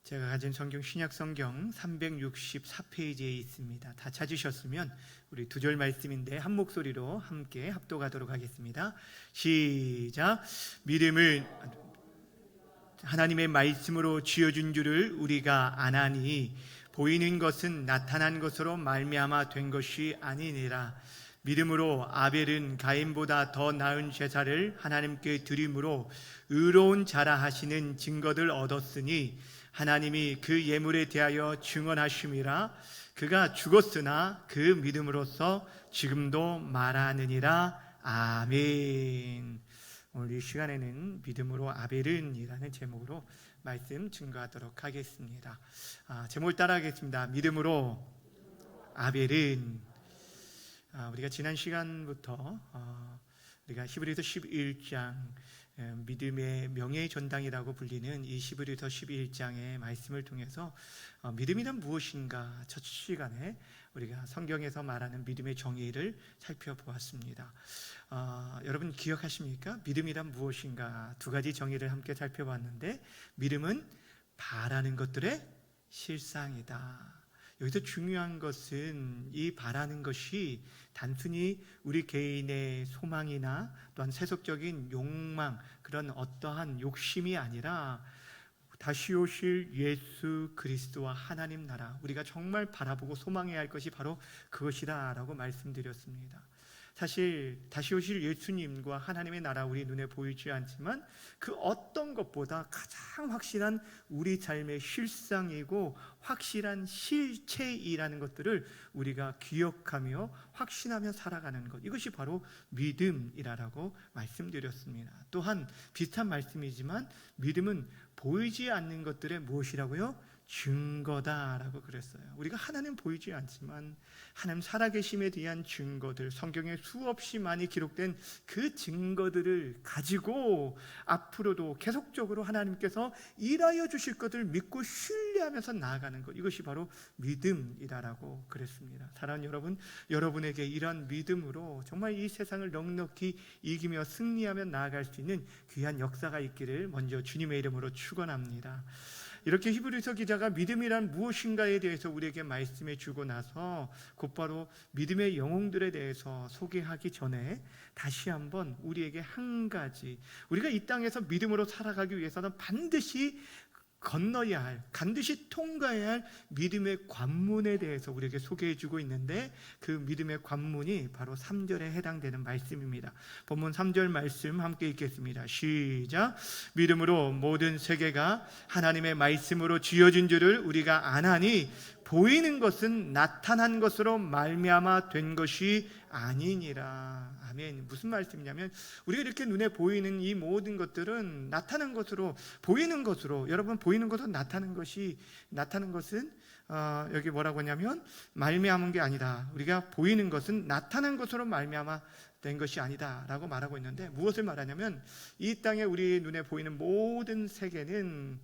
제가 가진 성경 신약 성경 364페이지에 있습니다. 다 찾으셨으면 우리 두 절 말씀인데 한 목소리로 함께 합독하도록 하겠습니다. 시작. 믿음을 하나님의 말씀으로 지어준 줄을 우리가 아나니 보이는 것은 나타난 것으로 말미암아 된 것이 아니니라. 믿음으로 아벨은 가인보다 더 나은 제사를 하나님께 드림으로 의로운 자라 하시는 증거를 얻었으니 하나님이 그 예물에 대하여 증언하심이라. 그가 죽었으나 그 믿음으로써 지금도 말하느니라. 아멘. 오늘 이 시간에는 믿음으로 아벨은 이라는 제목으로 말씀 증거하도록 하겠습니다. 제목을 따라하겠습니다. 믿음으로 아벨은. 우리가 지난 시간부터 우리가 히브리서 11장 믿음의 명예의 전당이라고 불리는 이 히브리서 11장의 말씀을 통해서 믿음이란 무엇인가 첫 시간에 우리가 성경에서 말하는 믿음의 정의를 살펴보았습니다. 여러분 기억하십니까? 믿음이란 무엇인가 두 가지 정의를 함께 살펴봤는데, 믿음은 바라는 것들의 실상이다. 여기서 중요한 것은 이 바라는 것이 단순히 우리 개인의 소망이나 또한 세속적인 욕망, 그런 어떠한 욕심이 아니라 다시 오실 예수 그리스도와 하나님 나라, 우리가 정말 바라보고 소망해야 할 것이 바로 그것이다 라고 말씀드렸습니다. 사실 다시 오실 예수님과 하나님의 나라 우리 눈에 보이지 않지만 그 어떤 것보다 가장 확실한 우리 삶의 실상이고 확실한 실체이라는 것들을 우리가 기억하며 확신하며 살아가는 것, 이것이 바로 믿음이라고 말씀드렸습니다. 또한 비슷한 말씀이지만 믿음은 보이지 않는 것들의 무엇이라고요? 증거다라고 그랬어요. 우리가 하나님 보이지 않지만 하나님 살아계심에 대한 증거들, 성경에 수없이 많이 기록된 그 증거들을 가지고 앞으로도 계속적으로 하나님께서 일하여 주실 것을 믿고 신뢰하면서 나아가는 것, 이것이 바로 믿음이라고 그랬습니다. 사랑하는 여러분, 여러분에게 이러한 믿음으로 정말 이 세상을 넉넉히 이기며 승리하며 나아갈 수 있는 귀한 역사가 있기를 먼저 주님의 이름으로 축원합니다. 이렇게 히브리서 기자가 믿음이란 무엇인가에 대해서 우리에게 말씀해 주고 나서 곧바로 믿음의 영웅들에 대해서 소개하기 전에 다시 한번 우리에게 한 가지, 우리가 이 땅에서 믿음으로 살아가기 위해서는 반드시 건너야 할, 반드시 통과해야 할 믿음의 관문에 대해서 우리에게 소개해 주고 있는데, 그 믿음의 관문이 바로 3절에 해당되는 말씀입니다. 본문 3절 말씀 함께 읽겠습니다. 시작. 믿음으로 모든 세계가 하나님의 말씀으로 지어진 줄을 우리가 아나니 보이는 것은 나타난 것으로 말미암아 된 것이 아니니라. 아멘. 무슨 말씀이냐면 우리가 이렇게 눈에 보이는 이 모든 것들은 나타난 것으로, 보이는 것으로, 여러분 보이는 것으로 나타나는 것은 여기 뭐라고 하냐면 말미암은 게 아니다. 우리가 보이는 것은 나타난 것으로 말미암아 된 것이 아니다 라고 말하고 있는데, 무엇을 말하냐면 이 땅에 우리 눈에 보이는 모든 세계는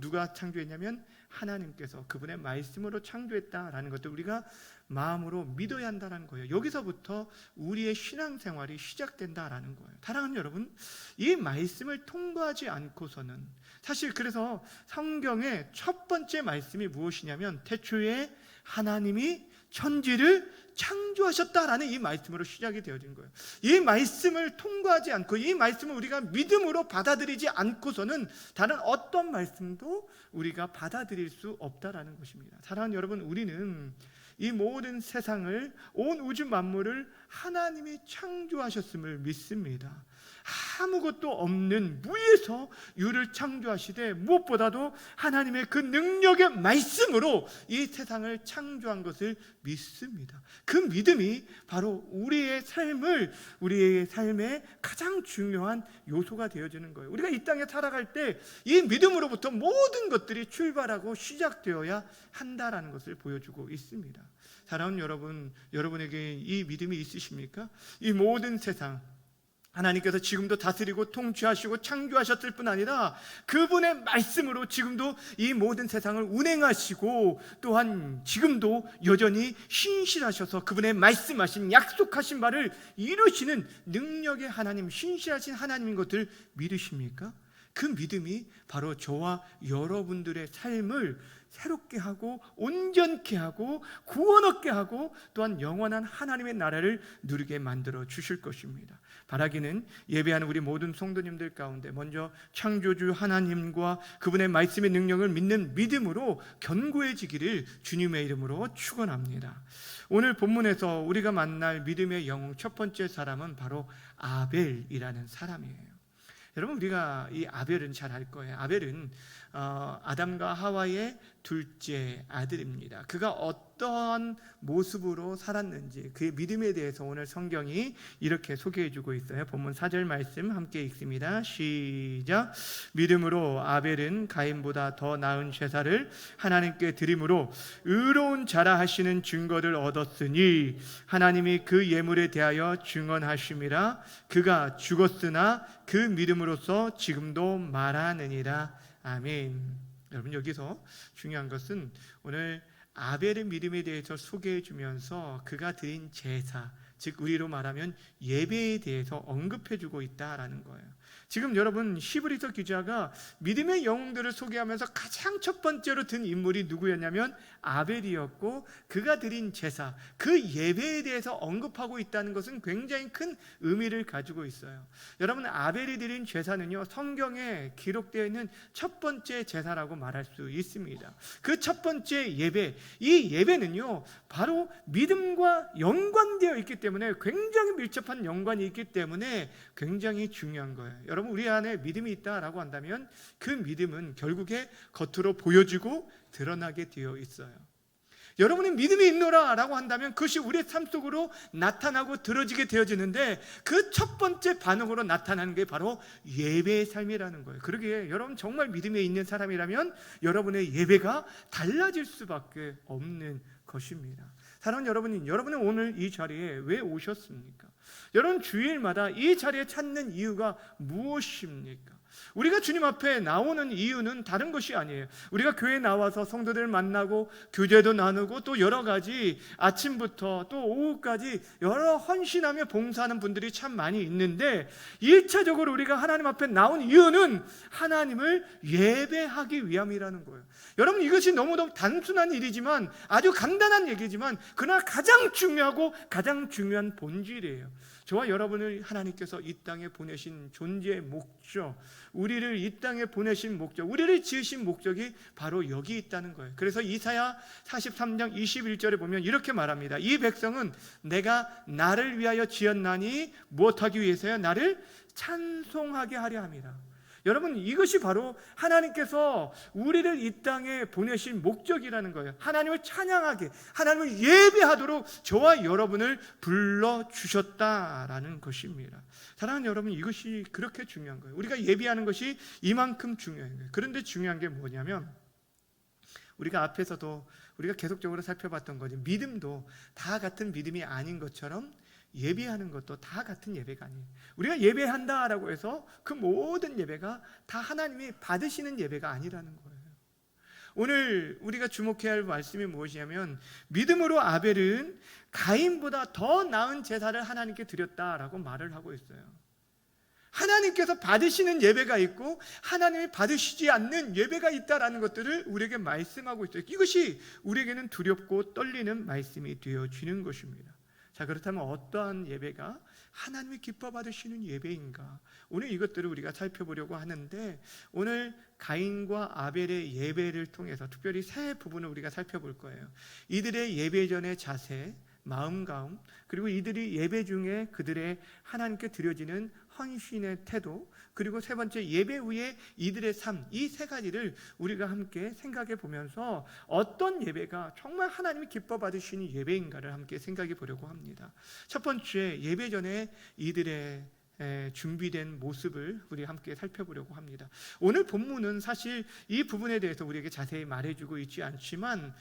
누가 창조했냐면 하나님께서 그분의 말씀으로 창조했다라는 것들 우리가 마음으로 믿어야 한다는 거예요. 여기서부터 우리의 신앙생활이 시작된다라는 거예요. 사랑하는 여러분, 이 말씀을 통과하지 않고서는, 사실 그래서 성경의 첫 번째 말씀이 무엇이냐면 태초에 하나님이 천지를 창조하셨다라는 이 말씀으로 시작이 되어진 거예요. 이 말씀을 통과하지 않고, 이 말씀을 우리가 믿음으로 받아들이지 않고서는 다른 어떤 말씀도 우리가 받아들일 수 없다라는 것입니다. 사랑하는 여러분, 우리는 이 모든 세상을, 온 우주 만물을 하나님이 창조하셨음을 믿습니다. 아무것도 없는 무에서 유를 창조하시되 무엇보다도 하나님의 그 능력의 말씀으로 이 세상을 창조한 것을 믿습니다. 그 믿음이 바로 우리의 삶의 가장 중요한 요소가 되어지는 거예요. 우리가 이 땅에 살아갈 때 이 믿음으로부터 모든 것들이 출발하고 시작되어야 한다라는 것을 보여주고 있습니다. 사랑하는 여러분, 여러분에게 이 믿음이 있으십니까? 이 모든 세상 하나님께서 지금도 다스리고 통치하시고 창조하셨을 뿐 아니라 그분의 말씀으로 지금도 이 모든 세상을 운행하시고, 또한 지금도 여전히 신실하셔서 그분의 말씀하신 약속하신 바를 이루시는 능력의 하나님, 신실하신 하나님인 것을 믿으십니까? 그 믿음이 바로 저와 여러분들의 삶을 새롭게 하고 온전케 하고 구원 얻게 하고 또한 영원한 하나님의 나라를 누리게 만들어 주실 것입니다. 바라기는 예배하는 우리 모든 성도님들 가운데 먼저 창조주 하나님과 그분의 말씀의 능력을 믿는 믿음으로 견고해지기를 주님의 이름으로 축원합니다. 오늘 본문에서 우리가 만날 믿음의 영웅 첫 번째 사람은 바로 아벨이라는 사람이에요. 여러분, 우리가 이 아벨은 잘 알 거예요. 아벨은 아담과 하와의 둘째 아들입니다. 그가 어떠한 모습으로 살았는지 그의 믿음에 대해서 오늘 성경이 이렇게 소개해주고 있어요. 본문 4절 말씀 함께 읽습니다. 시작. 믿음으로 아벨은 가인보다 더 나은 제사를 하나님께 드림으로 의로운 자라 하시는 증거를 얻었으니 하나님이 그 예물에 대하여 증언하심이라. 그가 죽었으나 그 믿음으로써 지금도 말하느니라. 아멘. 여러분, 여기서 중요한 것은 오늘 아벨의 믿음에 대해서 소개해 주면서 그가 드린 제사, 즉 우리로 말하면 예배에 대해서 언급해 주고 있다라는 거예요. 지금 여러분, 히브리서 기자가 믿음의 영웅들을 소개하면서 가장 첫 번째로 든 인물이 누구였냐면 아벨이었고, 그가 드린 제사, 그 예배에 대해서 언급하고 있다는 것은 굉장히 큰 의미를 가지고 있어요. 여러분, 아벨이 드린 제사는요, 성경에 기록되어 있는 첫 번째 제사라고 말할 수 있습니다. 그 첫 번째 예배, 이 예배는요 바로 믿음과 연관되어 있기 때문에, 굉장히 밀접한 연관이 있기 때문에 굉장히 중요한 거예요. 여러분, 우리 안에 믿음이 있다라고 한다면 그 믿음은 결국에 겉으로 보여지고 드러나게 되어 있어요. 여러분의 믿음이 있노라 라고 한다면 그것이 우리의 삶 속으로 나타나고 들어지게 되어지는데, 그 첫 번째 반응으로 나타나는 게 바로 예배의 삶이라는 거예요. 그러기에 여러분 정말 믿음에 있는 사람이라면 여러분의 예배가 달라질 수밖에 없는 것입니다. 사랑하는 여러분은 오늘 이 자리에 왜 오셨습니까? 여러분, 주일마다 이 자리에 찾는 이유가 무엇입니까? 우리가 주님 앞에 나오는 이유는 다른 것이 아니에요. 우리가 교회에 나와서 성도들 만나고 교제도 나누고 또 여러 가지 아침부터 또 오후까지 여러 헌신하며 봉사하는 분들이 참 많이 있는데, 1차적으로 우리가 하나님 앞에 나온 이유는 하나님을 예배하기 위함이라는 거예요. 여러분, 이것이 너무너무 단순한 일이지만, 아주 간단한 얘기지만 그러나 가장 중요하고 가장 중요한 본질이에요. 저와 여러분을 하나님께서 이 땅에 보내신 존재의 목적, 우리를 이 땅에 보내신 목적, 우리를 지으신 목적이 바로 여기 있다는 거예요. 그래서 이사야 43장 21절에 보면 이렇게 말합니다. 이 백성은 내가 나를 위하여 지었나니 무엇하기 위해서요? 나를 찬송하게 하려 함이라. 여러분, 이것이 바로 하나님께서 우리를 이 땅에 보내신 목적이라는 거예요. 하나님을 찬양하게, 하나님을 예배하도록 저와 여러분을 불러주셨다라는 것입니다. 사랑하는 여러분, 이것이 그렇게 중요한 거예요. 우리가 예배하는 것이 이만큼 중요한 거예요. 그런데 중요한 게 뭐냐면, 우리가 앞에서도 우리가 계속적으로 살펴봤던 거지, 믿음도 다 같은 믿음이 아닌 것처럼 예배하는 것도 다 같은 예배가 아니에요. 우리가 예배한다라고 해서 그 모든 예배가 다 하나님이 받으시는 예배가 아니라는 거예요. 오늘 우리가 주목해야 할 말씀이 무엇이냐면, 믿음으로 아벨은 가인보다 더 나은 제사를 하나님께 드렸다라고 말을 하고 있어요. 하나님께서 받으시는 예배가 있고 하나님이 받으시지 않는 예배가 있다라는 것들을 우리에게 말씀하고 있어요. 이것이 우리에게는 두렵고 떨리는 말씀이 되어지는 것입니다. 자, 그렇다면 어떠한 예배가 하나님이 기뻐 받으시는 예배인가? 오늘 이것들을 우리가 살펴보려고 하는데, 오늘 가인과 아벨의 예배를 통해서 특별히 세 부분을 우리가 살펴볼 거예요. 이들의 예배 전의 자세, 마음가짐, 그리고 이들이 예배 중에 그들의 하나님께 드려지는 헌신의 태도, 그리고 세 번째 예배 후에 이들의 삶, 이 세 가지를 우리가 함께 생각해 보면서 어떤 예배가 정말 하나님이 기뻐 받으시는 예배인가를 함께 생각해 보려고 합니다. 첫 번째, 예배 전에 이들의 준비된 모습을 우리 함께 살펴보려고 합니다. 오늘 본문은 사실 이 부분에 대해서 우리에게 자세히 말해주고 있지 않지만,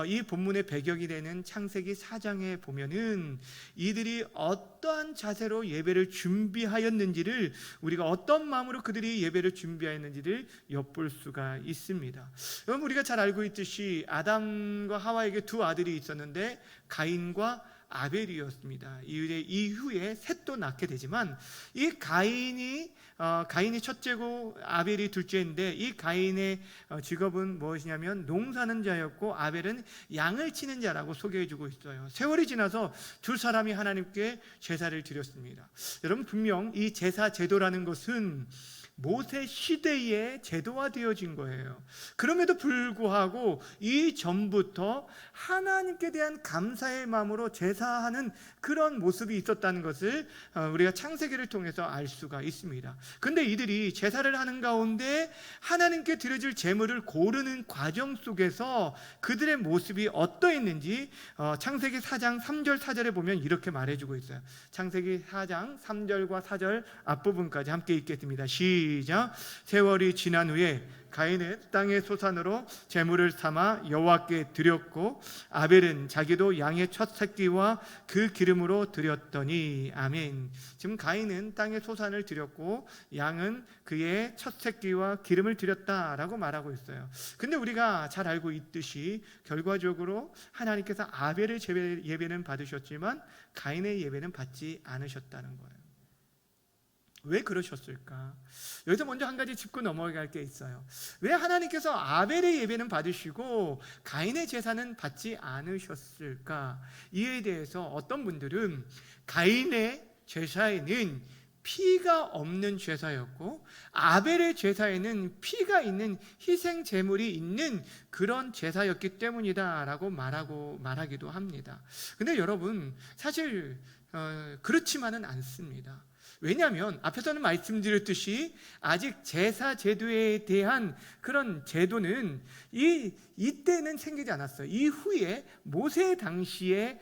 이 본문의 배경이 되는 창세기 4장에 보면은 이들이 어떠한 자세로 예배를 준비하였는지를, 우리가 어떤 마음으로 그들이 예배를 준비하였는지를 엿볼 수가 있습니다. 여러분, 우리가 잘 알고 있듯이 아담과 하와에게 두 아들이 있었는데 가인과 아벨이었습니다. 이후에 셋도 낳게 되지만 이 가인이 첫째고 아벨이 둘째인데, 이 가인의 직업은 무엇이냐면 농사는 자였고 아벨은 양을 치는 자라고 소개해주고 있어요. 세월이 지나서 두 사람이 하나님께 제사를 드렸습니다. 여러분, 분명 이 제사 제도라는 것은 모세 시대에 제도화되어진 거예요. 그럼에도 불구하고 이전부터 하나님께 대한 감사의 마음으로 제사하는 그런 모습이 있었다는 것을 우리가 창세기를 통해서 알 수가 있습니다. 근데 이들이 제사를 하는 가운데 하나님께 드려질 제물을 고르는 과정 속에서 그들의 모습이 어떠했는지 창세기 4장 3절 4절에 보면 이렇게 말해주고 있어요. 창세기 4장 3절과 4절 앞부분까지 함께 읽겠습니다. 시작. 세월이 지난 후에 가인은 땅의 소산으로 제물을 삼아 여호와께 드렸고 아벨은 자기도 양의 첫 새끼와 그 기름으로 드렸더니. 아멘. 지금 가인은 땅의 소산을 드렸고 양은 그의 첫 새끼와 기름을 드렸다라고 말하고 있어요. 근데 우리가 잘 알고 있듯이 결과적으로 하나님께서 아벨의 예배는 받으셨지만 가인의 예배는 받지 않으셨다는 거예요. 왜 그러셨을까? 여기서 먼저 한 가지 짚고 넘어갈 게 있어요. 왜 하나님께서 아벨의 예배는 받으시고 가인의 제사는 받지 않으셨을까? 이에 대해서 어떤 분들은 가인의 제사에는 피가 없는 제사였고 아벨의 제사에는 피가 있는 희생 제물이 있는 그런 제사였기 때문이다라고 말하기도 합니다. 근데 여러분, 사실 그렇지만은 않습니다. 왜냐하면 앞에서는 말씀드렸듯이 아직 제사 제도에 대한 그런 제도는 이때는 생기지 않았어요. 이후에 모세 당시에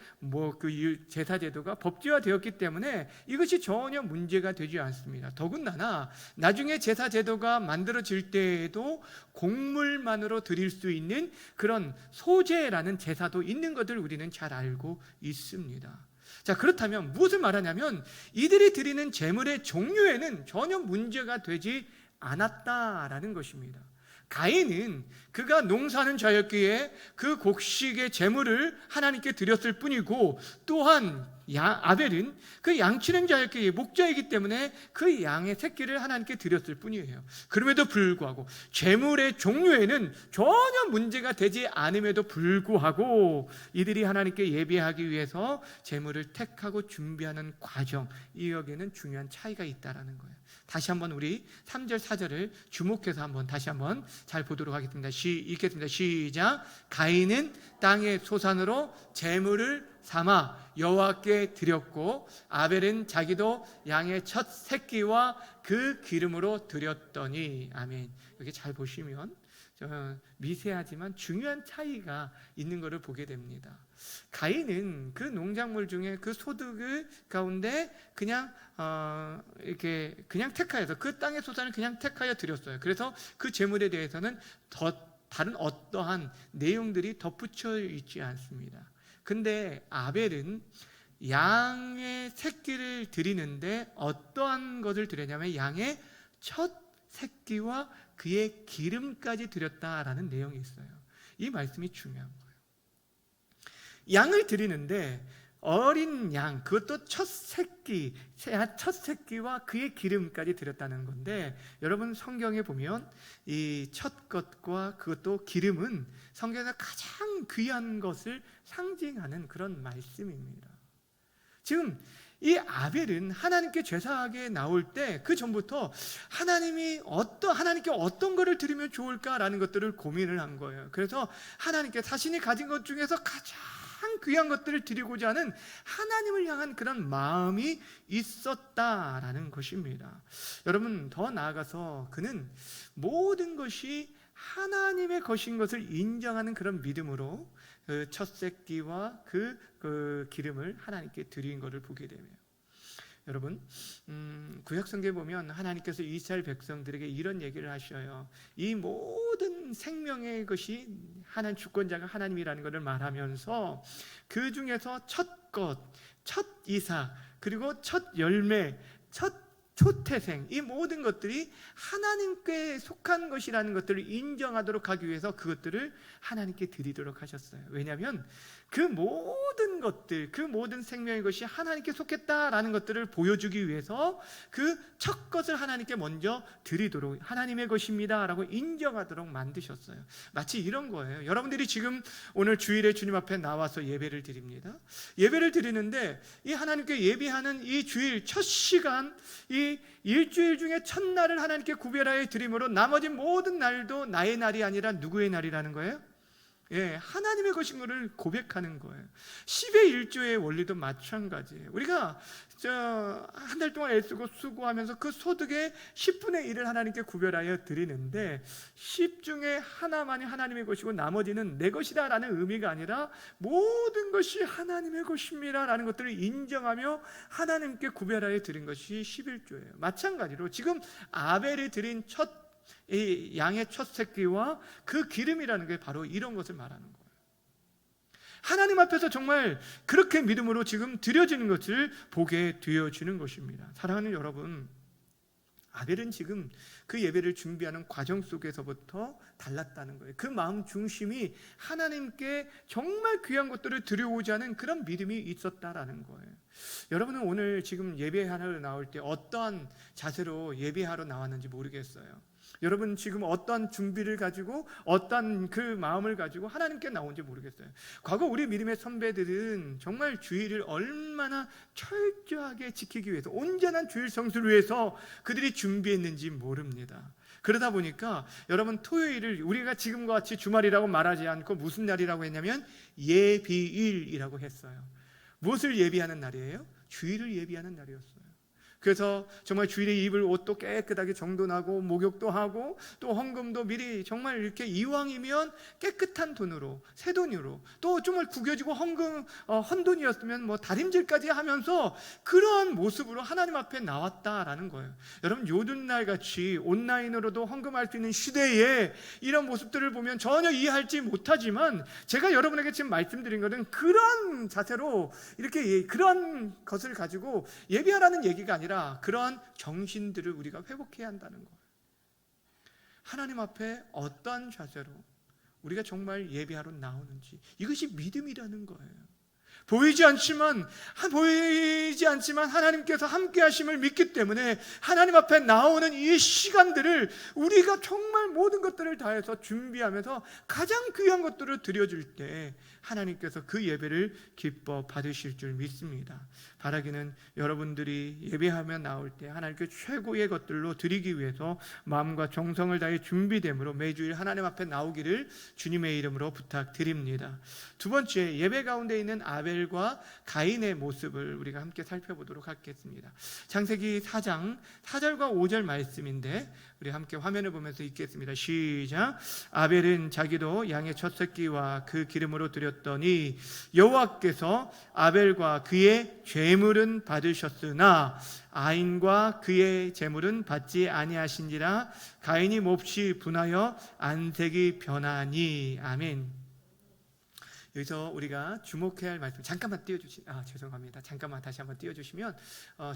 그 제사 제도가 법제화되었기 때문에 이것이 전혀 문제가 되지 않습니다. 더군다나 나중에 제사 제도가 만들어질 때에도 곡물만으로 드릴 수 있는 그런 소제라는 제사도 있는 것을 우리는 잘 알고 있습니다. 자, 그렇다면 무엇을 말하냐면 이들이 드리는 제물의 종류에는 전혀 문제가 되지 않았다라는 것입니다. 가인은 그가 농사하는 자였기에 그 곡식의 제물을 하나님께 드렸을 뿐이고, 또한 아벨은 그 양치는 자였기에 목자이기 때문에 그 양의 새끼를 하나님께 드렸을 뿐이에요. 그럼에도 불구하고 제물의 종류에는 전혀 문제가 되지 않음에도 불구하고 이들이 하나님께 예배하기 위해서 제물을 택하고 준비하는 과정, 이 여기에는 중요한 차이가 있다라는 거예요. 다시 한번 우리 3절 4절을 주목해서 한번 다시 한번 잘 보도록 하겠습니다. 읽겠습니다. 시작. 가인은 땅의 소산으로 제물을 삼아 여호와께 드렸고 아벨은 자기도 양의 첫 새끼와 그 기름으로 드렸더니. 아멘. 여기 잘 보시면 미세하지만 중요한 차이가 있는 것을 보게 됩니다. 가인은 그 농작물 중에 그 소득을 가운데 그냥 이렇게 그냥 택하여서 그 땅의 소산을 그냥 택하여 드렸어요. 그래서 그 제물에 대해서는 다른 어떠한 내용들이 덧붙여 있지 않습니다. 근데 아벨은 양의 새끼를 드리는데 어떠한 것을 드렸냐면 양의 첫 새끼와 그의 기름까지 드렸다라는 내용이 있어요. 이 말씀이 중요한 거예요. 양을 드리는데 어린 양, 그것도 첫 새끼와 그의 기름까지 드렸다는 건데, 여러분 성경에 보면 이 첫 것과 그것도 기름은 성경에서 가장 귀한 것을 상징하는 그런 말씀입니다. 지금 이 아벨은 하나님께 제사하게 나올 때 그 전부터 하나님께 어떤 것을 드리면 좋을까라는 것들을 고민을 한 거예요. 그래서 하나님께 자신이 가진 것 중에서 가장 귀한 것들을 드리고자 하는 하나님을 향한 그런 마음이 있었다라는 것입니다. 여러분, 더 나아가서 그는 모든 것이 하나님의 것인 것을 인정하는 그런 믿음으로 그 첫 새끼와 그 기름을 하나님께 드린 것을 보게 되네요. 여러분, 구약성경에 보면 하나님께서 이스라엘 백성들에게 이런 얘기를 하셔요. 이 모든 생명의 것이 하나님 주권자가 하나님이라는 것을 말하면서 그 중에서 첫 것, 첫 이삭, 그리고 첫 열매, 첫 초태생, 이 모든 것들이 하나님께 속한 것이라는 것들을 인정하도록 하기 위해서 그것들을 하나님께 드리도록 하셨어요. 왜냐하면 그 모든 것들, 그 모든 생명의 것이 하나님께 속했다라는 것들을 보여주기 위해서 그 첫 것을 하나님께 먼저 드리도록, 하나님의 것입니다 라고 인정하도록 만드셨어요. 마치 이런 거예요. 여러분들이 지금 오늘 주일에 주님 앞에 나와서 예배를 드립니다. 예배를 드리는데 이 하나님께 예배하는 이 주일 첫 시간, 이 일주일 중에 첫날을 하나님께 구별하여 드림으로 나머지 모든 날도 나의 날이 아니라 누구의 날이라는 거예요? 예, 하나님의 것인 것을 고백하는 거예요. 10의 1조의 원리도 마찬가지예요. 우리가 한 달 동안 애쓰고 수고하면서 그 소득의 10분의 1을 하나님께 구별하여 드리는데 10 중에 하나만이 하나님의 것이고 나머지는 내 것이다 라는 의미가 아니라 모든 것이 하나님의 것입니다 라는 것들을 인정하며 하나님께 구별하여 드린 것이 11조예요. 마찬가지로 지금 아벨이 드린 이 양의 첫 새끼와 그 기름이라는 게 바로 이런 것을 말하는 거예요. 하나님 앞에서 정말 그렇게 믿음으로 지금 드려지는 것을 보게 되어지는 것입니다. 사랑하는 여러분, 아벨은 지금 그 예배를 준비하는 과정 속에서부터 달랐다는 거예요. 그 마음 중심이 하나님께 정말 귀한 것들을 드려오지 않은 그런 믿음이 있었다라는 거예요. 여러분은 오늘 지금 예배하러 나올 때 어떠한 자세로 예배하러 나왔는지 모르겠어요. 여러분 지금 어떤 준비를 가지고 어떤 그 마음을 가지고 하나님께 나온지 모르겠어요. 과거 우리 믿음의 선배들은 정말 주일을 얼마나 철저하게 지키기 위해서, 온전한 주일 성수를 위해서 그들이 준비했는지 모릅니다. 그러다 보니까 여러분 토요일을 우리가 지금과 같이 주말이라고 말하지 않고 무슨 날이라고 했냐면 예비일이라고 했어요. 무엇을 예비하는 날이에요? 주일을 예비하는 날이었어요. 그래서 정말 주일에 입을 옷도 깨끗하게 정돈하고 목욕도 하고 또 헌금도 미리 정말 이렇게 이왕이면 깨끗한 돈으로, 새 돈으로, 또 정말 구겨지고 헌돈이었으면 뭐 다림질까지 하면서 그런 모습으로 하나님 앞에 나왔다라는 거예요. 여러분 요즘날 같이 온라인으로도 헌금할 수 있는 시대에 이런 모습들을 보면 전혀 이해할지 못하지만 제가 여러분에게 지금 말씀드린 것은 그런 자세로 이렇게 그런 것을 가지고 예배하라는 얘기가 아니라 그런 정신들을 우리가 회복해야 한다는 거예요. 하나님 앞에 어떤 자세로 우리가 정말 예배하러 나오는지, 이것이 믿음이라는 거예요. 보이지 않지만 하나님께서 함께 하심을 믿기 때문에 하나님 앞에 나오는 이 시간들을 우리가 정말 모든 것들을 다해서 준비하면서 가장 귀한 것들을 드려줄 때 하나님께서 그 예배를 기뻐 받으실 줄 믿습니다. 바라기는 여러분들이 예배하며 나올 때 하나님께 최고의 것들로 드리기 위해서 마음과 정성을 다해 준비됨으로 매주일 하나님 앞에 나오기를 주님의 이름으로 부탁드립니다. 두 번째, 예배 가운데 있는 아벨과 가인의 모습을 우리가 함께 살펴보도록 하겠습니다. 창세기 4장 4절과 5절 말씀인데 우리 함께 화면을 보면서 읽겠습니다. 시작. 아벨은 자기도 양의 첫 새끼와 그 기름으로 드렸더니 여호와께서 아벨과 그의 죄물은 받으셨으나 가인과 그의 제물은 받지 아니하신지라. 가인이 몹시 분하여 안색이 변하니. 아멘. 여기서 우리가 주목해야 할 말씀, 잠깐만 죄송합니다. 잠깐만 다시 한번 띄워주시면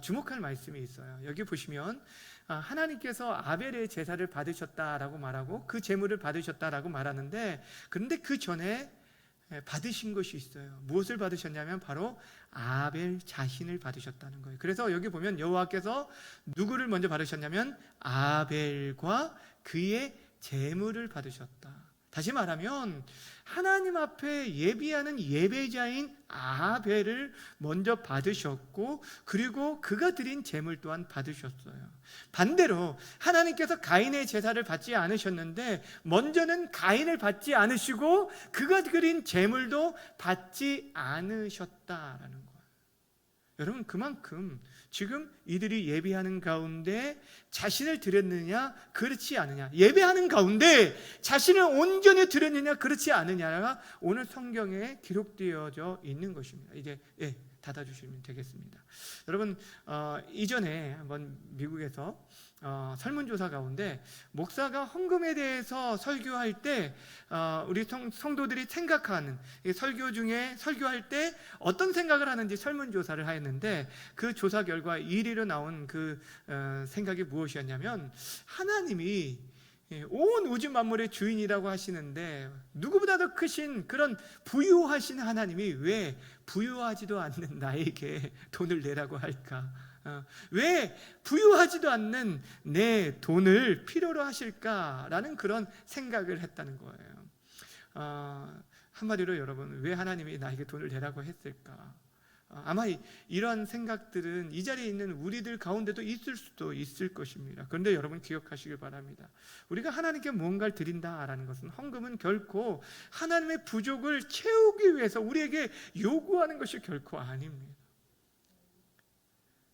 주목할 말씀이 있어요. 여기 보시면 하나님께서 아벨의 제사를 받으셨다라고 말하고 그 제물을 받으셨다라고 말하는데, 그런데 그 전에 받으신 것이 있어요. 무엇을 받으셨냐면 바로 아벨 자신을 받으셨다는 거예요. 그래서 여기 보면 여호와께서 누구를 먼저 받으셨냐면 아벨과 그의 제물을 받으셨다. 다시 말하면 하나님 앞에 예비하는 예배자인 아벨을 먼저 받으셨고, 그리고 그가 드린 제물 또한 받으셨어요. 반대로 하나님께서 가인의 제사를 받지 않으셨는데 먼저는 가인을 받지 않으시고 그가 드린 제물도 받지 않으셨다라는 거예요. 여러분, 그만큼 지금 이들이 예배하는 가운데 자신을 드렸느냐 그렇지 않느냐, 예배하는 가운데 자신을 온전히 드렸느냐 그렇지 않느냐가 오늘 성경에 기록되어져 있는 것입니다. 이제 닫아주시면 되겠습니다. 여러분, 이전에 한번 미국에서 설문조사 가운데 목사가 헌금에 대해서 설교할 때 우리 성도들이 생각하는 설교 중에 설교할 때 어떤 생각을 하는지 설문조사를 하였는데, 그 조사 결과 1위로 나온 그 생각이 무엇이었냐면, 하나님이 온 우주 만물의 주인이라고 하시는데 누구보다 더 크신 그런 부유하신 하나님이 왜 부유하지도 않는 나에게 돈을 내라고 할까? 왜 부유하지도 않는 내 돈을 필요로 하실까라는 그런 생각을 했다는 거예요. 한마디로 여러분, 왜 하나님이 나에게 돈을 내라고 했을까? 아마 이런 생각들은 이 자리에 있는 우리들 가운데도 있을 수도 있을 것입니다. 그런데 여러분, 기억하시길 바랍니다. 우리가 하나님께 뭔가를 드린다라는 것은, 헌금은 결코 하나님의 부족을 채우기 위해서 우리에게 요구하는 것이 결코 아닙니다.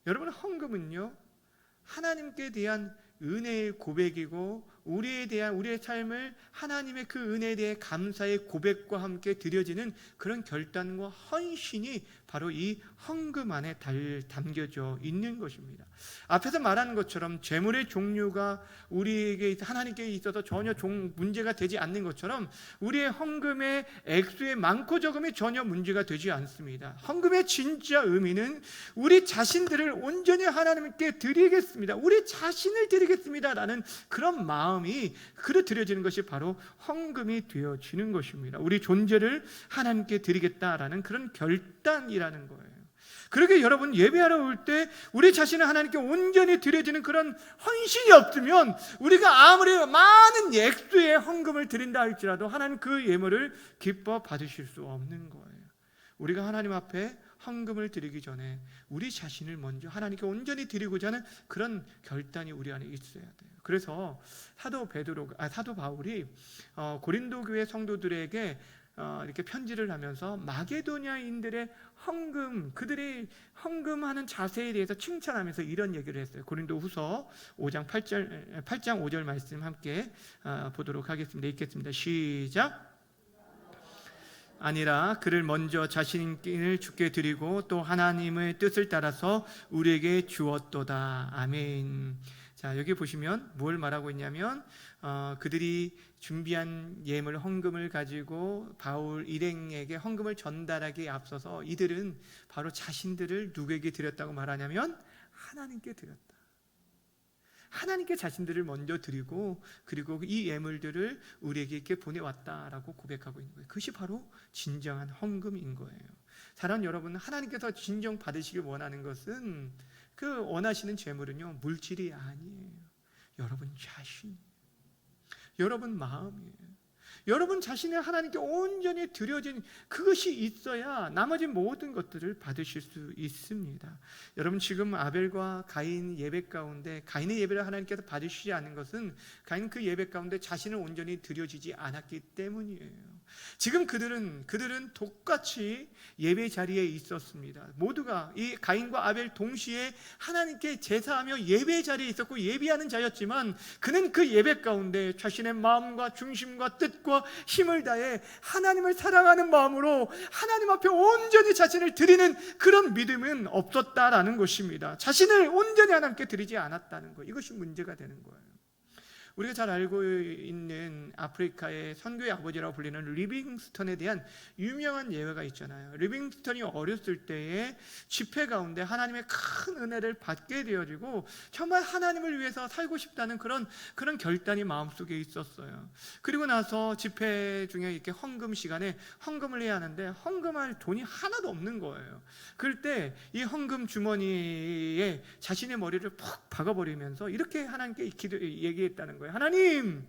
여러분, 헌금은요, 하나님께 대한 은혜의 고백이고, 우리의 삶을 하나님의 그 은혜에 대해 감사의 고백과 함께 드려지는 그런 결단과 헌신이 바로 이 헌금 안에 담겨져 있는 것입니다. 앞에서 말한 것처럼 재물의 종류가 우리에게, 하나님께 있어서 전혀 문제가 되지 않는 것처럼, 우리의 헌금의 액수의 많고 적음이 전혀 문제가 되지 않습니다. 헌금의 진짜 의미는 우리 자신들을 온전히 하나님께 드리겠습니다, 우리 자신을 드리겠습니다라는 그런 마음이 드려지는 것이 바로 헌금이 되어지는 것입니다. 우리 존재를 하나님께 드리겠다라는 그런 결단이라는 거예요. 그렇게 여러분, 예배하러 올 때 우리 자신을 하나님께 온전히 드려지는 그런 헌신이 없으면, 우리가 아무리 많은 액수의 헌금을 드린다 할지라도 하나님 그 예물을 기뻐 받으실 수 없는 거예요. 우리가 하나님 앞에 헌금을 드리기 전에 우리 자신을 먼저 하나님께 온전히 드리고자 하는 그런 결단이 우리 안에 있어야 돼요. 그래서 사도 바울이 고린도 교회 성도들에게 이렇게 편지를 하면서 마게도냐인들의 그들이 헌금하는 자세에 대해서 칭찬하면서 이런 얘기를 했어요. 고린도후서 5장 8장 5절 말씀 함께 보도록 하겠습니다. 읽겠습니다. 시작. 아니라 그를 먼저 자신을 주께 드리고 또 하나님의 뜻을 따라서 우리에게 주었도다. 아멘. 자, 여기 보시면 뭘 말하고 있냐면, 그들이 준비한 예물 헌금을 가지고 바울 일행에게 헌금을 전달하기에 앞서서 이들은 바로 자신들을 누구에게 드렸다고 말하냐면 하나님께 드렸다. 하나님께 자신들을 먼저 드리고, 그리고 이 예물들을 우리에게 이렇게 보내왔다라고 고백하고 있는 거예요. 그것이 바로 진정한 헌금인 거예요. 사랑하는 여러분, 하나님께서 진정 받으시길 원하는 것은, 그 원하시는 재물은요, 물질이 아니에요. 여러분 자신, 여러분 마음이에요. 여러분 자신을 하나님께 온전히 드려진 그것이 있어야 나머지 모든 것들을 받으실 수 있습니다. 여러분, 지금 아벨과 가인 예배 가운데 가인의 예배를 하나님께서 받으시지 않는 것은 가인 그 예배 가운데 자신을 온전히 드려지지 않았기 때문이에요. 지금 그들은 똑같이 예배 자리에 있었습니다. 모두가 이 가인과 아벨 동시에 하나님께 제사하며 예배 자리에 있었고 예배하는 자였지만, 그는 그 예배 가운데 자신의 마음과 중심과 뜻과 힘을 다해 하나님을 사랑하는 마음으로 하나님 앞에 온전히 자신을 드리는 그런 믿음은 없었다라는 것입니다. 자신을 온전히 하나님께 드리지 않았다는 것, 이것이 문제가 되는 거예요. 우리가 잘 알고 있는 아프리카의 선교의 아버지라고 불리는 리빙스턴에 대한 유명한 예화가 있잖아요. 리빙스턴이 어렸을 때에 집회 가운데 하나님의 큰 은혜를 받게 되어지고 정말 하나님을 위해서 살고 싶다는 그런 결단이 마음속에 있었어요. 그리고 나서 집회 중에 이렇게 헌금 시간에 헌금을 해야 하는데 헌금할 돈이 하나도 없는 거예요. 그럴 때 이 헌금 주머니에 자신의 머리를 푹 박아버리면서 이렇게 하나님께 얘기했다는 거예요. 하나님,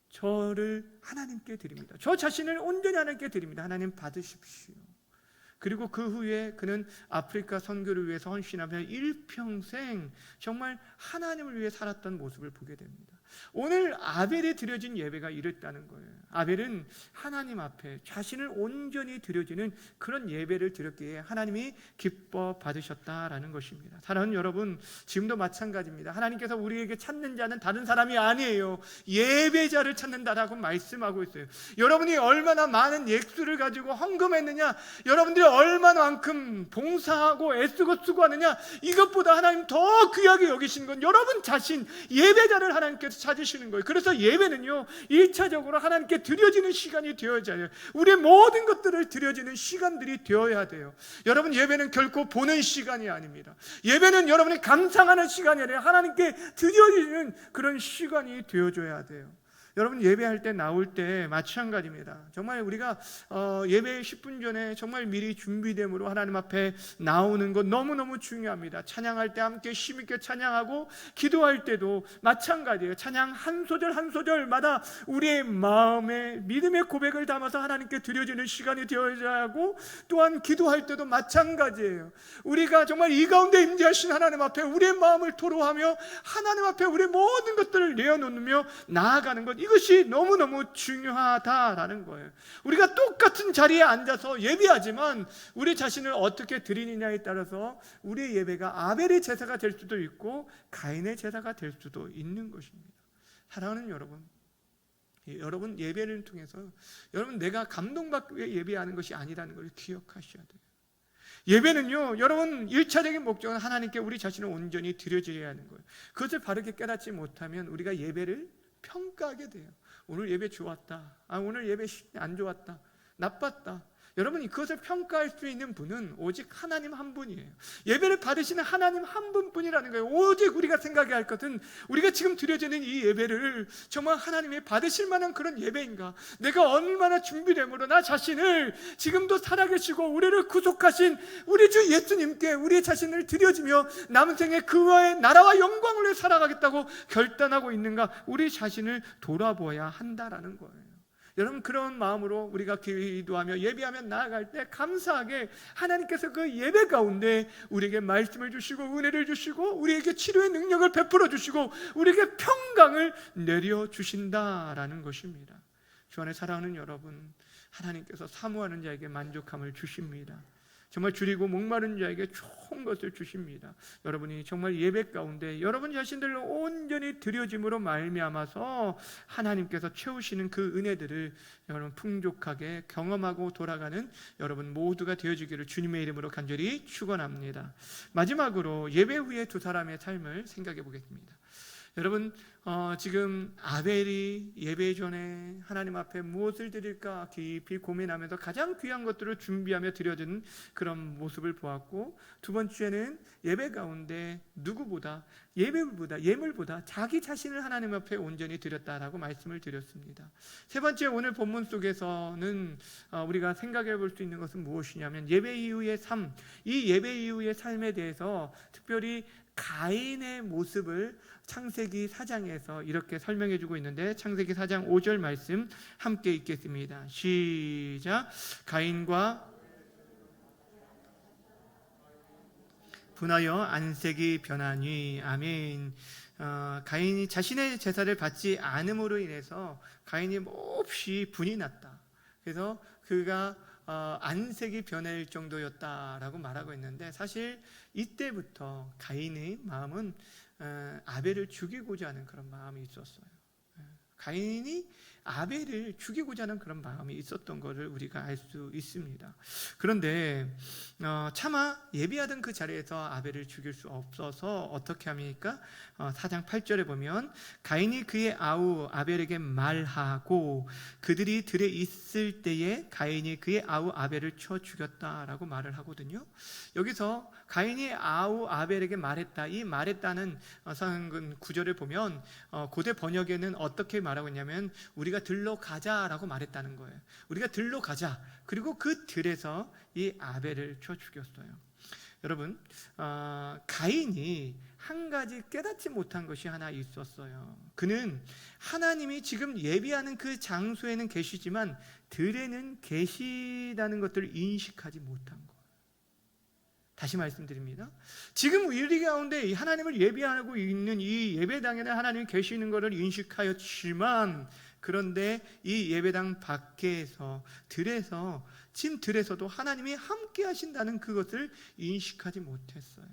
저를 하나님께 드립니다. 저 자신을 온전히 하나님께 드립니다. 하나님 받으십시오. 그리고 그 후에 그는 아프리카 선교를 위해서 헌신하며 일평생 정말 하나님을 위해 살았던 모습을 보게 됩니다. 오늘 아벨이 드려진 예배가 이랬다는 거예요. 아벨은 하나님 앞에 자신을 온전히 드려지는 그런 예배를 드렸기에 하나님이 기뻐 받으셨다라는 것입니다. 사랑하는 여러분, 지금도 마찬가지입니다. 하나님께서 우리에게 찾는 자는 다른 사람이 아니에요. 예배자를 찾는다라고 말씀하고 있어요. 여러분이 얼마나 많은 액수를 가지고 헌금했느냐, 여러분들이 얼마만큼 봉사하고 애쓰고 수고하느냐, 이것보다 하나님 더 귀하게 여기시는 건 여러분 자신, 예배자를 하나님께서 찾으시는 거예요. 그래서 예배는요 1차적으로 하나님께 드려지는 시간이 되어야 해요. 우리의 모든 것들을 드려지는 시간들이 되어야 돼요. 여러분, 예배는 결코 보는 시간이 아닙니다. 예배는 여러분이 감상하는 시간이 아니라 하나님께 드려지는 그런 시간이 되어줘야 돼요. 여러분, 예배할 때 나올 때 마찬가지입니다. 정말 우리가 예배 10분 전에 정말 미리 준비됨으로 하나님 앞에 나오는 것 너무너무 중요합니다. 찬양할 때 함께 힘있게 찬양하고, 기도할 때도 마찬가지예요. 찬양 한 소절 한 소절마다 우리의 마음에 믿음의 고백을 담아서 하나님께 드려지는 시간이 되어야 하고, 또한 기도할 때도 마찬가지예요. 우리가 정말 이 가운데 임재하신 하나님 앞에 우리의 마음을 토로하며 하나님 앞에 우리의 모든 것들을 내어놓으며 나아가는 것, 이것이 너무너무 중요하다라는 거예요. 우리가 똑같은 자리에 앉아서 예배하지만 우리 자신을 어떻게 드리느냐에 따라서 우리의 예배가 아벨의 제사가 될 수도 있고 가인의 제사가 될 수도 있는 것입니다. 사랑하는 여러분, 여러분 예배를 통해서 여러분 내가 감동받기 위해 예배하는 것이 아니라는 걸 기억하셔야 돼요. 예배는요 여러분 1차적인 목적은 하나님께 우리 자신을 온전히 드려져야 하는 거예요. 그것을 바르게 깨닫지 못하면 우리가 예배를 평가하게 돼요. 오늘 예배 좋았다, 오늘 예배 안 좋았다, 나빴다. 여러분, 그것을 평가할 수 있는 분은 오직 하나님 한 분이에요. 예배를 받으시는 하나님 한 분뿐이라는 거예요. 오직 우리가 생각해야 할 것은 우리가 지금 드려지는 이 예배를 정말 하나님이 받으실 만한 그런 예배인가, 내가 얼마나 준비됨으로 나 자신을 지금도 살아계시고 우리를 구속하신 우리 주 예수님께 우리 자신을 드려지며 남은 생에 그와의 나라와 영광을 위해 살아가겠다고 결단하고 있는가, 우리 자신을 돌아보아야 한다라는 거예요. 여러분, 그런 마음으로 우리가 기도하며 예배하며 나아갈 때 감사하게 하나님께서 그 예배 가운데 우리에게 말씀을 주시고 은혜를 주시고 우리에게 치료의 능력을 베풀어 주시고 우리에게 평강을 내려주신다라는 것입니다. 주 안에 사랑하는 여러분, 하나님께서 사모하는 자에게 만족함을 주십니다. 정말 줄이고 목마른 자에게 좋은 것을 주십니다. 여러분이 정말 예배 가운데 여러분 자신들을 온전히 드려짐으로 말미암아서 하나님께서 채우시는 그 은혜들을 여러분 풍족하게 경험하고 돌아가는 여러분 모두가 되어주기를 주님의 이름으로 간절히 축원합니다. 마지막으로 예배 후에 두 사람의 삶을 생각해 보겠습니다. 여러분, 지금 아벨이 예배 전에 하나님 앞에 무엇을 드릴까 깊이 고민하면서 가장 귀한 것들을 준비하며 드려지는 그런 모습을 보았고, 두 번째는 예배 가운데 누구보다 예물보다 자기 자신을 하나님 앞에 온전히 드렸다라고 말씀을 드렸습니다. 세 번째, 오늘 본문 속에서는 우리가 생각해 볼 수 있는 것은 무엇이냐면 예배 이후의 삶, 이 예배 이후의 삶에 대해서 특별히 가인의 모습을 창세기 4장에서 이렇게 설명해 주고 있는데, 창세기 4장 5절 말씀 함께 읽겠습니다. 시작. 가인과 분하여 안색이 변하니. 아멘. 가인이 자신의 제사를 받지 않음으로 인해서 가인이 몹시 분이 났다. 그래서 그가 안색이 변할 정도였다라고 말하고 있는데, 사실 이때부터 가인의 마음은 아벨을 죽이고자 하는 그런 마음이 있었어요. 가인이 아벨을 죽이고자 하는 그런 마음이 있었던 것을 우리가 알 수 있습니다. 그런데 차마 예비하던 그 자리에서 아벨을 죽일 수 없어서 어떻게 합니까? 4장 8절에 보면 가인이 그의 아우 아벨에게 말하고 그들이 들에 있을 때에 가인이 그의 아우 아벨을 쳐 죽였다라고 말을 하거든요. 여기서 가인이 아우 아벨에게 말했다, 이 말했다는 구절을 보면 고대 번역에는 어떻게 말하고 있냐면 우리가 들러 가자라고 말했다는 거예요. 우리가 들러 가자. 그리고 그 들에서 이 아벨을 쳐 죽였어요. 여러분, 가인이 한 가지 깨닫지 못한 것이 하나 있었어요. 그는 하나님이 지금 예비하는 그 장소에는 계시지만 들에는 계시다는 것들을 인식하지 못한 거예요. 다시 말씀드립니다. 지금 우리 가운데 하나님을 예배하고 있는 이 예배당에는 하나님이 계시는 것을 인식하였지만, 그런데 이 예배당 밖에서 들에서 진 들에서도 하나님이 함께 하신다는 그것을 인식하지 못했어요.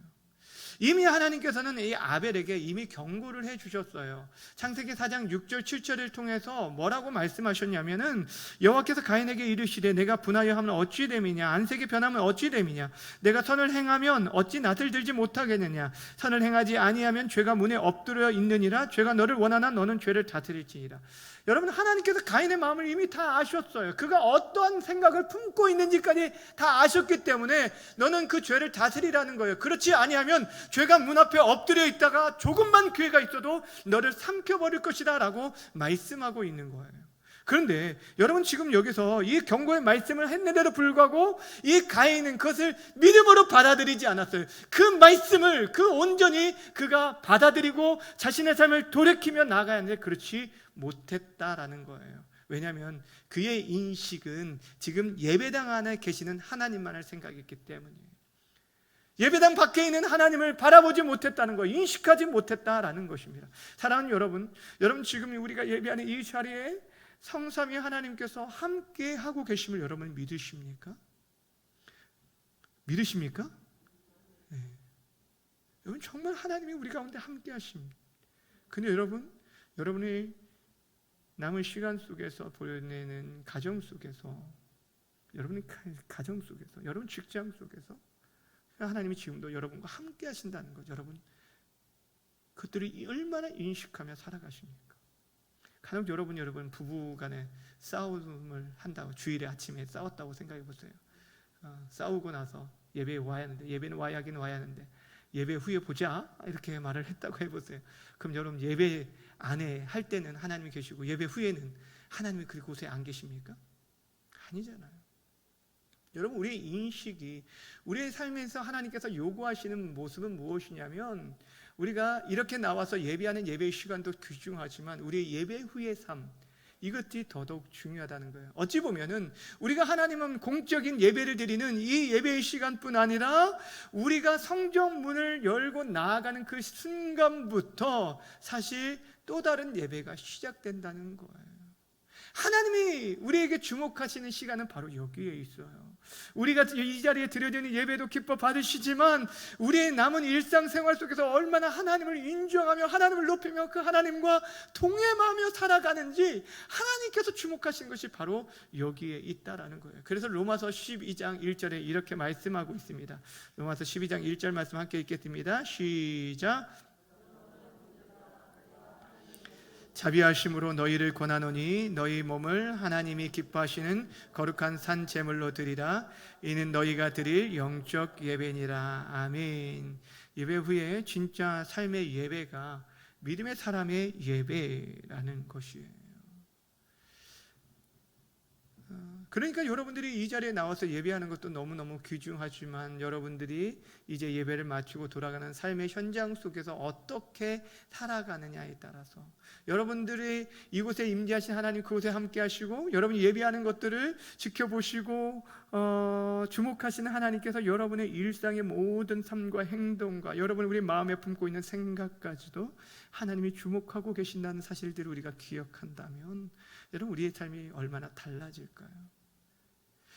이미 하나님께서는 이 아벨에게 이미 경고를 해주셨어요. 창세기 4장 6절 7절을 통해서 뭐라고 말씀하셨냐면은 여호와께서 가인에게 이르시되 내가 분하여 하면 어찌 됨이냐, 안색이 변하면 어찌 됨이냐, 내가 선을 행하면 어찌 낯을 들지 못하겠느냐, 선을 행하지 아니하면 죄가 문에 엎드려 있느니라, 죄가 너를 원하나 너는 죄를 다스릴지니라. 여러분, 하나님께서 가인의 마음을 이미 다 아셨어요. 그가 어떠한 생각을 품고 있는지까지 다 아셨기 때문에 너는 그 죄를 다스리라는 거예요. 그렇지 아니하면 죄가 문 앞에 엎드려 있다가 조금만 기회가 있어도 너를 삼켜버릴 것이다 라고 말씀하고 있는 거예요. 그런데 여러분, 지금 여기서 이 경고의 말씀을 했는데도 불구하고 이 가인은 그것을 믿음으로 받아들이지 않았어요. 그 말씀을 온전히 그가 받아들이고 자신의 삶을 돌이키며 나아가야 하는데 그렇지 못했다라는 거예요. 왜냐하면 그의 인식은 지금 예배당 안에 계시는 하나님만을 생각했기 때문이에요. 예배당 밖에 있는 하나님을 바라보지 못했다는 거, 인식하지 못했다라는 것입니다. 사랑하는 여러분, 여러분 우리가 예배하는 이 자리에 성삼위 하나님께서 함께 하고 계심을 여러분 믿으십니까? 믿으십니까? 네. 여러분, 정말 하나님이 우리 가운데 함께 하십니다. 근데 여러분이 남은 시간 속에서 보내는 가정 속에서, 여러분의 가정 속에서, 여러분 직장 속에서 하나님이 지금도 여러분과 함께 하신다는 것, 여러분 그것들을 얼마나 인식하며 살아가십니까? 간혹 여러분 부부 간에 싸움을 한다고, 주일에 아침에 싸웠다고 생각해 보세요. 싸우고 나서 예배에 와야 하는데, 예배는 와야 하는데 예배 후에 보자 이렇게 말을 했다고 해보세요. 그럼 여러분, 예배 안에 할 때는 하나님이 계시고 예배 후에는 하나님이 그곳에 안 계십니까? 아니잖아요. 여러분, 우리의 인식이, 우리의 삶에서 하나님께서 요구하시는 모습은 무엇이냐면, 우리가 이렇게 나와서 예배하는 예배의 시간도 귀중하지만 우리의 예배 후의 삶, 이것이 더더욱 중요하다는 거예요. 어찌 보면은 우리가 하나님은 공적인 예배를 드리는 이 예배의 시간뿐 아니라 우리가 성전 문을 열고 나아가는 그 순간부터 사실 또 다른 예배가 시작된다는 거예요. 하나님이 우리에게 주목하시는 시간은 바로 여기에 있어요. 우리가 이 자리에 드려지는 예배도 기뻐 받으시지만 우리의 남은 일상생활 속에서 얼마나 하나님을 인정하며 하나님을 높이며 그 하나님과 동행하며 살아가는지 하나님께서 주목하신 것이 바로 여기에 있다라는 거예요. 그래서 로마서 12장 1절에 이렇게 말씀하고 있습니다. 로마서 12장 1절 말씀 함께 읽겠습니다. 시작. 자비하심으로 너희를 권하노니 너희 몸을 하나님이 기뻐하시는 거룩한 산 제물로 드리라. 이는 너희가 드릴 영적 예배니라. 아멘. 예배 후에 진짜 삶의 예배가 믿음의 사람의 예배라는 것이에요. 그러니까 여러분들이 이 자리에 나와서 예배하는 것도 너무너무 귀중하지만 여러분들이 이제 예배를 마치고 돌아가는 삶의 현장 속에서 어떻게 살아가느냐에 따라서 여러분들이 이곳에 임재하신 하나님 그곳에 함께 하시고 여러분이 예배하는 것들을 지켜보시고 주목하시는 하나님께서 여러분의 일상의 모든 삶과 행동과 여러분이 우리 마음에 품고 있는 생각까지도 하나님이 주목하고 계신다는 사실들을 우리가 기억한다면 여러분, 우리의 삶이 얼마나 달라질까요?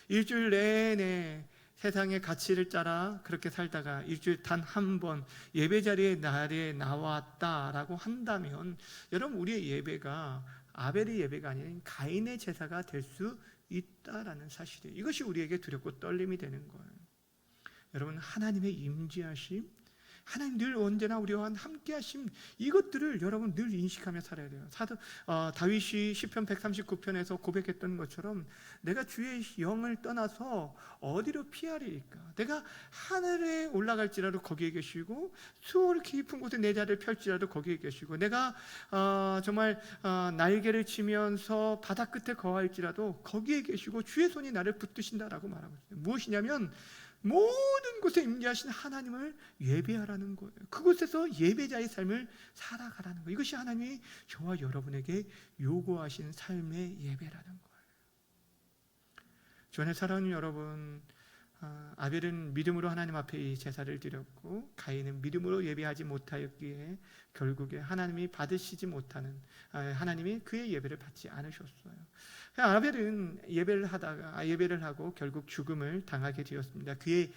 일주일 내내 세상의 가치를 따라 그렇게 살다가 일주일 단 한 번 예배 자리에 날에 나왔다라고 한다면 여러분, 우리의 예배가 아벨의 예배가 아닌 가인의 제사가 될 수 있다라는 사실이에요. 이것이 우리에게 두렵고 떨림이 되는 거예요. 여러분, 하나님의 임재하심, 하나님 늘 언제나 우리와 함께 하심, 이것들을 여러분 늘 인식하며 살아야 돼요. 다윗이 시편 139편에서 고백했던 것처럼 내가 주의 영을 떠나서 어디로 피하리까? 내가 하늘에 올라갈지라도 거기에 계시고 수월 깊은 곳에 내 자리를 펼지라도 거기에 계시고 내가 정말 날개를 치면서 바다 끝에 거할지라도 거기에 계시고 주의 손이 나를 붙드신다라고 말하고 있어요. 무엇이냐면 모든 곳에 임재하신 하나님을 예배하라는 거예요. 그곳에서 예배자의 삶을 살아가라는 거예요. 이것이 하나님이 저와 여러분에게 요구하신 삶의 예배라는 거예요. 주 안에 사랑하는 여러분, 아벨은 믿음으로 하나님 앞에 이 제사를 드렸고 가인은 믿음으로 예배하지 못하였기에 결국에 하나님이 받으시지 못하는, 하나님이 그의 예배를 받지 않으셨어요. 아벨은 예배를 하고 결국 죽음을 당하게 되었습니다. 그의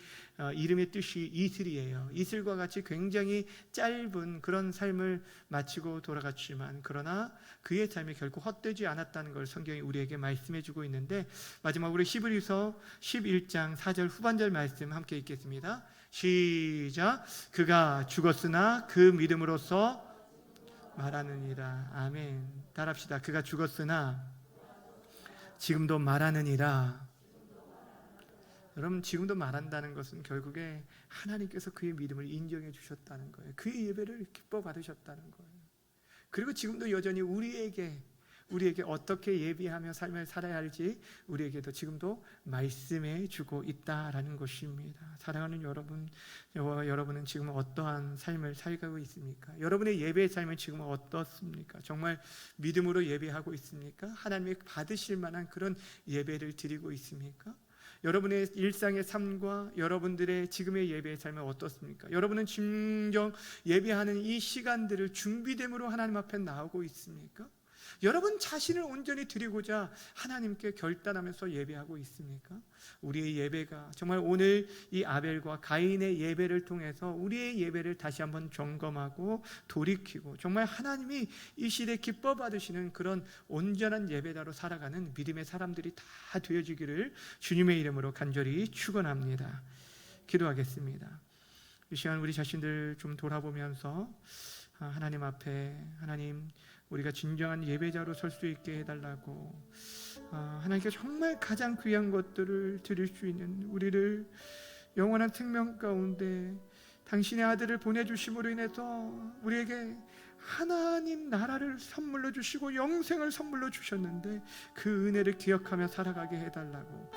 이름의 뜻이 이슬이에요. 이슬과 같이 굉장히 짧은 그런 삶을 마치고 돌아갔지만, 그러나 그의 삶이 결국 헛되지 않았다는 걸 성경이 우리에게 말씀해 주고 있는데, 마지막으로 히브리서 11장 4절 후반절 말씀 함께 읽겠습니다. 시작. 그가 죽었으나 그 믿음으로써 말하느니라. 아멘. 따라합시다. 그가 죽었으나 지금도 말하느니라. 여러분, 지금도 말한다는 것은 결국에 하나님께서 그의 믿음을 인정해 주셨다는 거예요. 그의 예배를 기뻐 받으셨다는 거예요. 그리고 지금도 여전히 우리에게 어떻게 예비하며 삶을 살아야 할지 우리에게도 지금도 말씀해 주고 있다라는 것입니다. 사랑하는 여러분, 여러분은 지금 어떠한 삶을 살고 있습니까? 여러분의 예배의 삶은 지금 어떻습니까? 정말 믿음으로 예배하고 있습니까? 하나님이 받으실 만한 그런 예배를 드리고 있습니까? 여러분의 일상의 삶과 여러분들의 지금의 예배의 삶은 어떻습니까? 여러분은 진정 예배하는 이 시간들을 준비됨으로 하나님 앞에 나오고 있습니까? 여러분 자신을 온전히 드리고자 하나님께 결단하면서 예배하고 있습니까? 우리의 예배가 정말 오늘 이 아벨과 가인의 예배를 통해서 우리의 예배를 다시 한번 점검하고 돌이키고, 정말 하나님이 이 시대에 기뻐 받으시는 그런 온전한 예배자로 살아가는 믿음의 사람들이 다 되어지기를 주님의 이름으로 간절히 축원합니다. 기도하겠습니다. 이 시간 우리 자신들 좀 돌아보면서 하나님 앞에, 하나님, 우리가 진정한 예배자로 설 수 있게 해달라고, 하나님께 정말 가장 귀한 것들을 드릴 수 있는 우리를 영원한 생명 가운데 당신의 아들을 보내주심으로 인해서 우리에게 하나님 나라를 선물로 주시고 영생을 선물로 주셨는데, 그 은혜를 기억하며 살아가게 해달라고.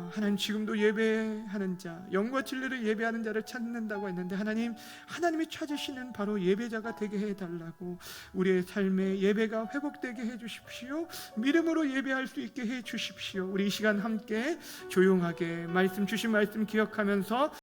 하나님, 지금도 예배하는 자, 영과 진리를 예배하는 자를 찾는다고 했는데, 하나님이 찾으시는 바로 예배자가 되게 해달라고, 우리의 삶의 예배가 회복되게 해주십시오. 믿음으로 예배할 수 있게 해주십시오. 우리 이 시간 함께 조용하게 주신 말씀 기억하면서